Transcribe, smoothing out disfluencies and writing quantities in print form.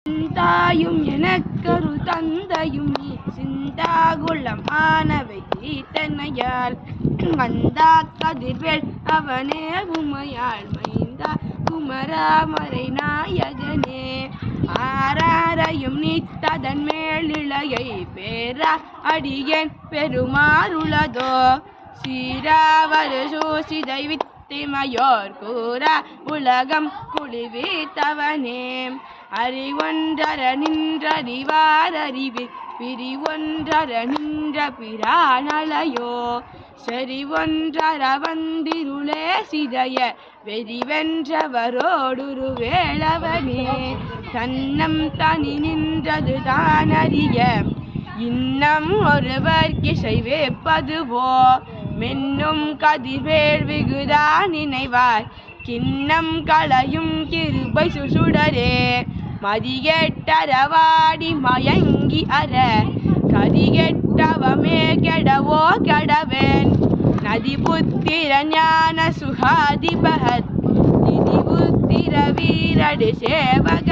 தாயும் எனக்கரு தந்தையும் நீ சிந்தாகுளம் ஆனவை தன்னையால் வந்தா கதிர்வேல் அவனே உமையாள் மைந்தா குமராமரை நாயகனே ஆராரையும் நீத்ததன் மேலிழையை பேரா அடியேன் பெருமாறுளதோ சீராவர் சூசிதை வித்திமையோர் கூறா உலகம் குளிவித்தவனே அறிவொன்றர நின்றறிவார் அறிவு பிரிவொன்றர நின்ற பிரானலையோ செறிவொன்றர வந்திருளே சிதைய வெறிவென்றவரோடுரு வேளவனே தன்னம் தனி நின்றது தானறிய இன்னம் ஒருவர் கிசை வேப்பதுவோ மென்னும் கதிர்வேள் விகுதா நினைவாய் கிண்ணம் களையும் கிருபை சுசுடரே மதிகெட்டரவாடி மயங்கி அற கதிகெட்டவமே கெடவோ கெடவேன் நதிபுத்திர ஞான சுகாதிபகத் நிதிபுத்திர வீரடு சேவக